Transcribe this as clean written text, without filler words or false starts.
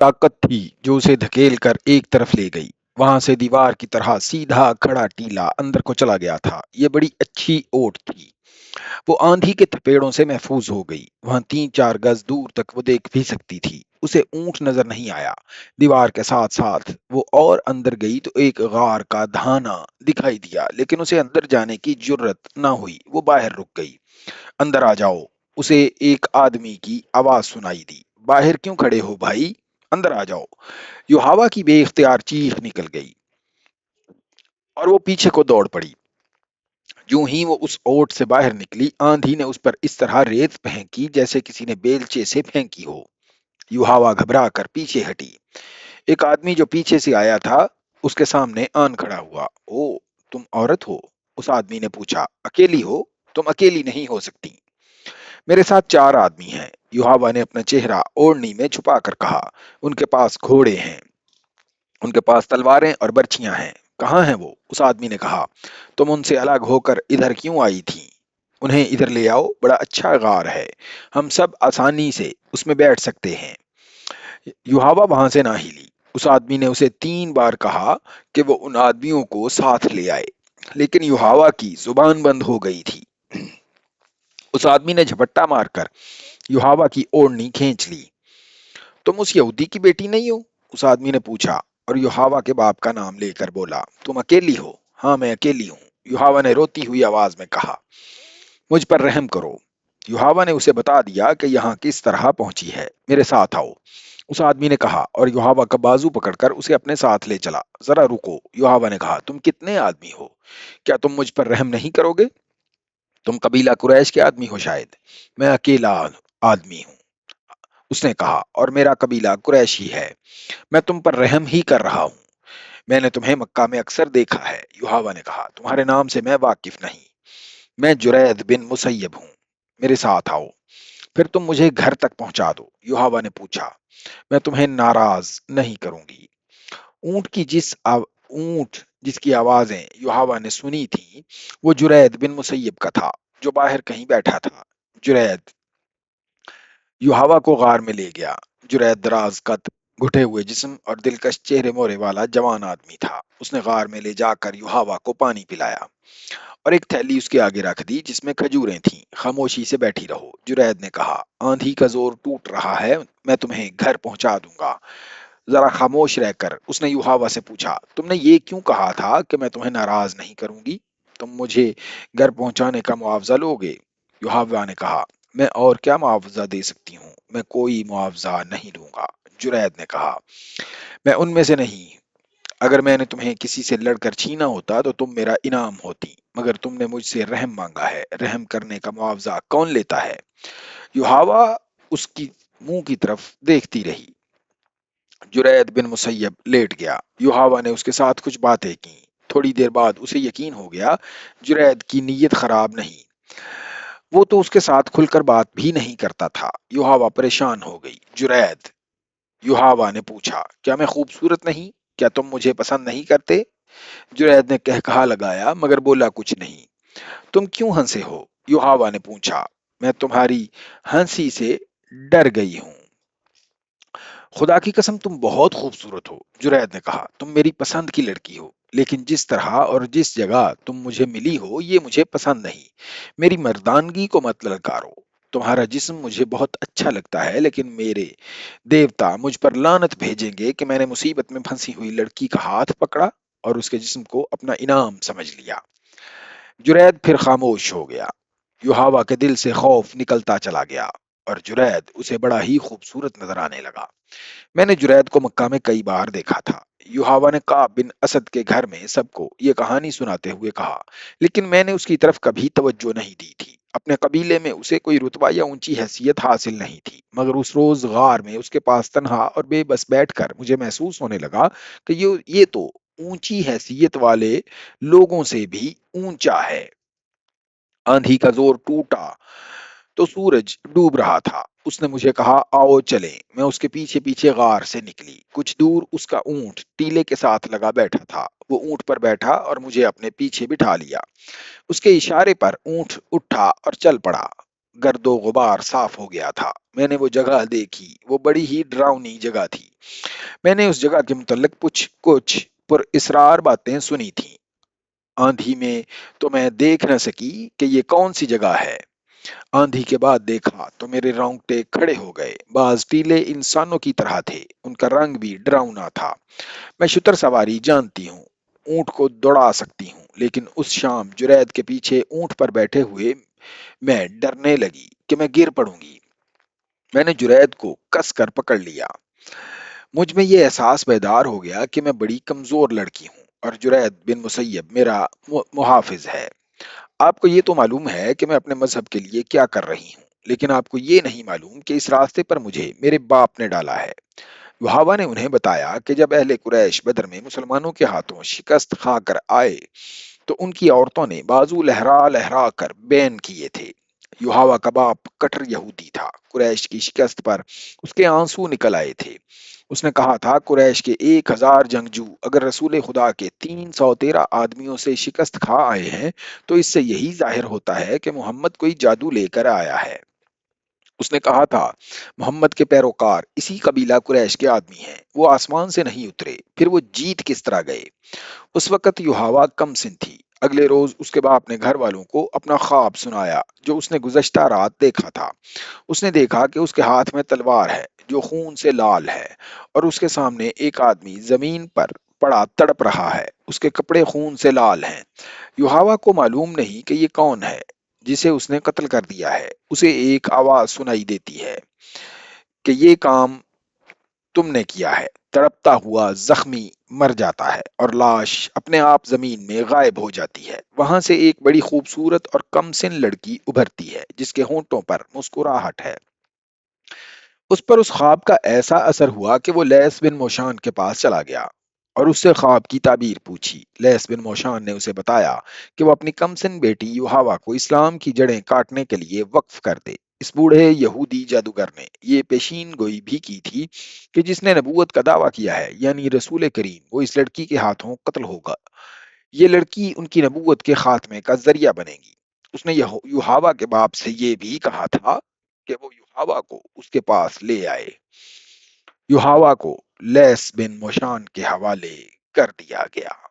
طاقت تھی جو اسے دھکیل کر ایک طرف لے گئی۔ وہاں سے دیوار کی طرح سیدھا کھڑا ٹیلا اندر کو چلا گیا تھا۔ یہ بڑی اچھی اوٹ تھی۔ وہ آندھی کے تھپیڑوں سے محفوظ ہو گئی۔ وہاں 3-4 گز دور تک وہ دیکھ بھی سکتی تھی۔ اسے اونٹ نظر نہیں آیا۔ دیوار کے ساتھ ساتھ وہ اور اندر گئی تو ایک غار کا دھانا دکھائی دیا، لیکن اسے اندر جانے کی جرت نہ ہوئی۔ وہ باہر رک گئی۔ اندر آ جاؤ، اسے ایک آدمی کی آواز سنائی دی۔ باہر کیوں کھڑے ہو بھائی؟ اندر آ جاؤ۔ یوحوا کی بے اختیار چیخ نکل گئی اور وہ پیچھے کو دوڑ پڑی۔ یوں ہی وہ اس اوٹ سے باہر نکلی، آندھی نے اس پر اس طرح ریت پھینکی جیسے کسی نے بیلچے سے پھینکی ہو۔ یوحوا گھبرا کر پیچھے ہٹی۔ ایک آدمی جو پیچھے سے آیا تھا اس کے سامنے آن کھڑا ہوا۔ او، تم عورت ہو؟ اس آدمی نے پوچھا۔ اکیلی ہو؟ تم اکیلی نہیں ہو سکتی۔ میرے ساتھ 4 آدمی ہیں، یوحوا نے اپنا چہرہ اوڑھنی میں چھپا کر کہا۔ ان کے پاس گھوڑے ہیں، ان کے پاس تلواریں اور برچیاں ہیں۔ کہاں ہیں وہ؟ اس آدمی نے کہا۔ تم ان سے الگ ہو کر ادھر کیوں آئی تھی؟ انہیں ادھر لے آؤ، بڑا اچھا غار ہے، ہم سب آسانی سے اس میں بیٹھ سکتے ہیں۔ یوحوا وہاں سے نہ ہلی۔ اس آدمی نے اسے 3 بار کہا کہ وہ ان آدمیوں کو ساتھ لے آئے، لیکن یوحوا کی زبان بند ہو گئی تھی۔ اس آدمی نے جھپٹا مار کر یوحوا کی اوڑھنی کھینچ لی۔ تم اس یہودی کی بیٹی نہیں ہو؟ اس آدمی نے پوچھا، اور یوحوا کے باپ کا نام لے کر بولا۔ تم اکیلی ہو؟ ہاں، میں اکیلی ہوں، یوحوا نے روتی ہوئی آواز میں کہا۔ مجھ پر رحم کرو۔ یوحوا نے اسے بتا دیا کہ یہاں کس طرح پہنچی ہے۔ میرے ساتھ آؤ، اس آدمی نے کہا، اور یوحوا کا بازو پکڑ کر اسے اپنے ساتھ لے چلا۔ ذرا رکو، یوحوا نے کہا، تم کتنے آدمی ہو؟ کیا تم مجھ پر رحم نہیں کرو گے؟ تم قبیلہ قریش کے آدمی ہو شاید۔ میں اکیلا آدمی ہوں، اس نے کہا، اور میرا قبیلہ قریشی ہے۔ میں تم پر رحم ہی کر رہا ہوں۔ میں نے تمہیں مکہ میں اکثر دیکھا ہے، یوحوا نے کہا، تمہارے نام سے میں واقف نہیں۔ میں جرید بن مسیب ہوں، میرے ساتھ آؤ۔ پھر تم مجھے گھر تک پہنچا دو، یوحوا نے پوچھا۔ میں تمہیں ناراض نہیں کروں گی۔ اونٹ جس کی آوازیں یوحوا نے سنی تھی وہ جرید بن مسیب کا تھا، جو باہر کہیں بیٹھا تھا۔ جرید یوحوا کو غار میں لے گیا۔ جرید دراز قد، گھٹے ہوئے جسم اور دلکش چہرے مورے والا جوان آدمی تھا۔ اس نے غار میں لے جا کر یوحوا کو پانی پلایا اور ایک تھیلی اس کے آگے رکھ دی جس میں کھجوریں تھیں۔ خاموشی سے بیٹھی رہو، جرید نے کہا، آندھی کا زور ٹوٹ رہا ہے، میں تمہیں گھر پہنچا دوں گا۔ ذرا خاموش رہ کر اس نے یوحوا سے پوچھا، تم نے یہ کیوں کہا تھا کہ میں تمہیں ناراض نہیں کروں گی؟ تم مجھے گھر پہنچانے کا معاوضہ لو گے؟ یوحوا نے کہا، میں اور کیا معاوضہ دے سکتی ہوں؟ میں کوئی معاوضہ نہیں دوں گا، جرید نے کہا۔ میں ان میں سے نہیں۔ اگر میں نے تمہیں کسی سے لڑ کر چھینا ہوتا تو تم میرا انعام ہوتی، مگر تم نے مجھ سے رحم مانگا ہے۔ رحم کرنے کا معاوضہ کون لیتا ہے؟ یوحوا اس کی منہ کی طرف دیکھتی رہی۔ جرید بن مسیب لیٹ گیا۔ یوحوا نے اس کے ساتھ کچھ باتیں کی۔ تھوڑی دیر بعد اسے یقین ہو گیا جرید کی نیت خراب نہیں۔ وہ تو اس کے ساتھ کھل کر بات بھی نہیں کرتا تھا۔ یوحوا پریشان ہو گئی۔ جرید، یوحوا نے پوچھا، کیا میں خوبصورت نہیں؟ کیا تم مجھے پسند نہیں کرتے؟ جرید نے کہا لگایا مگر بولا کچھ نہیں۔ تم کیوں ہنسے ہو؟ یوحوا نے پوچھا۔ میں تمہاری ہنسی سے ڈر گئی ہوں۔ خدا کی قسم تم بہت خوبصورت ہو، جرید نے کہا، تم میری پسند کی لڑکی ہو، لیکن جس طرح اور جس جگہ تم مجھے ملی ہو یہ مجھے پسند نہیں۔ میری مردانگی کو مت للکارو۔ تمہارا جسم مجھے بہت اچھا لگتا ہے، لیکن میرے دیوتا مجھ پر لعنت بھیجیں گے کہ میں نے مصیبت میں پھنسی ہوئی لڑکی کا ہاتھ پکڑا اور اس کے جسم کو اپنا انعام سمجھ لیا۔ جرید پھر خاموش ہو گیا۔ یوحوا کے دل سے خوف نکلتا چلا گیا اور جرید اسے بڑا ہی خوبصورت نظر آنے لگا۔ میں نے جرید کو مکہ میں کئی بار دیکھا تھا، یوحوا نے کعب بن اسد کے گھر میں سب کو یہ کہانی سناتے ہوئے کہا، لیکن میں نے اس کی طرف کبھی توجہ نہیں دی تھی۔ اپنے قبیلے میں اسے کوئی رتبہ یا اونچی حیثیت حاصل نہیں تھی، مگر اس روز غار میں اس کے پاس تنہا اور بے بس بیٹھ کر مجھے محسوس ہونے لگا کہ یہ تو اونچی حیثیت والے لوگوں سے بھی اونچا ہے۔ آندھی کا زور ٹوٹا تو سورج ڈوب رہا تھا۔ اس نے مجھے کہا، آؤ چلیں۔ میں اس کے پیچھے پیچھے غار سے نکلی۔ کچھ دور اس کا اونٹ ٹیلے کے ساتھ لگا بیٹھا تھا۔ وہ اونٹ پر بیٹھا اور مجھے اپنے پیچھے بٹھا لیا۔ اس کے اشارے پر اونٹ اٹھا اور چل پڑا۔ گرد و غبار صاف ہو گیا تھا۔ میں نے وہ جگہ دیکھی، وہ بڑی ہی ڈراؤنی جگہ تھی۔ میں نے اس جگہ کے متعلق کچھ پر اسرار باتیں سنی تھیں۔ آندھی میں تو میں دیکھ نہ سکی کہ یہ کون سی جگہ ہے۔ آندھی کے بعد دیکھا تو میرے رونگٹے کھڑے ہو گئے۔ بعض ٹیلے انسانوں کی طرح تھے، ان کا رنگ بھی ڈراؤنا تھا۔ میں شتر سواری جانتی ہوں، اونٹ کو دوڑا سکتی ہوں، لیکن اس شام جرید کے پیچھے اونٹ پر بیٹھے ہوئے میں ڈرنے لگی کہ میں گر پڑوں گی۔ میں نے جرید کو کس کر پکڑ لیا۔ مجھ میں یہ احساس بیدار ہو گیا کہ میں بڑی کمزور لڑکی ہوں اور جرید بن مسیب میرا محافظ ہے۔ آپ کو یہ تو معلوم ہے کہ میں اپنے مذہب کے لیے کیا کر رہی ہوں، لیکن آپ کو یہ نہیں معلوم کہ اس راستے پر مجھے میرے باپ نے ڈالا ہے۔ یحییٰ نے انہیں بتایا کہ جب اہل قریش بدر میں مسلمانوں کے ہاتھوں شکست کھا کر آئے تو ان کی عورتوں نے بازو لہرا لہرا کر بین کیے تھے۔ یحییٰ کا باپ کٹر یہودی تھا۔ قریش کی شکست پر اس کے آنسو نکل آئے تھے۔ اس نے کہا تھا قریش کے 1000 جنگجو اگر رسول خدا کے 313 آدمیوں سے شکست کھا آئے ہیں تو اس سے یہی ظاہر ہوتا ہے کہ محمد کوئی جادو لے کر آیا ہے۔ اس نے کہا تھا محمد کے پیروکار اسی قبیلہ قریش کے آدمی ہیں، وہ آسمان سے نہیں اترے، پھر وہ جیت کس طرح گئے؟ اس وقت یحییٰ کم سن تھی۔ اگلے روز اس کے باپ نے گھر والوں کو اپنا خواب سنایا جو اس نے گزشتہ رات دیکھا تھا۔ اس نے دیکھا کہ اس کے ہاتھ میں تلوار ہے جو خون سے لال ہے، اور اس کے سامنے ایک آدمی زمین پر پڑا تڑپ رہا ہے، اس کے کپڑے خون سے لال ہیں۔ یحییٰ کو معلوم نہیں کہ یہ کون ہے جسے اس نے قتل کر دیا ہے۔ اسے ایک آواز سنائی دیتی ہے کہ یہ کام تم نے کیا ہے۔ تڑپتا ہوا زخمی مر جاتا ہے اور لاش اپنے آپ زمین میں غائب ہو جاتی ہے۔ وہاں سے ایک بڑی خوبصورت اور کم سن لڑکی ابھرتی ہے جس کے ہونٹوں پر مسکراہٹ ہے۔ اس پر اس خواب کا ایسا اثر ہوا کہ وہ لیس بن موشان کے پاس چلا گیا اور اس سے خواب کی تعبیر پوچھی۔ لیس بن موشان نے اسے بتایا کہ وہ اپنی کمسن بیٹی یحییٰ کو اسلام کی جڑیں کاٹنے کے لیے وقف کر دے۔ اس بوڑھے یہودی جادوگر نے یہ پیشین گوئی بھی کی تھی کہ جس نے نبوت کا دعویٰ کیا ہے یعنی رسول کریم، وہ اس لڑکی کے ہاتھوں قتل ہوگا۔ یہ لڑکی ان کی نبوت کے خاتمے کا ذریعہ بنے گی۔ اس نے یحییٰ کے باپ سے یہ بھی کہا تھا کہ وہ یحییٰ کو اس کے پاس لے آئے۔ یحییٰ کو لیس بن موشان کے حوالے کر دیا گیا۔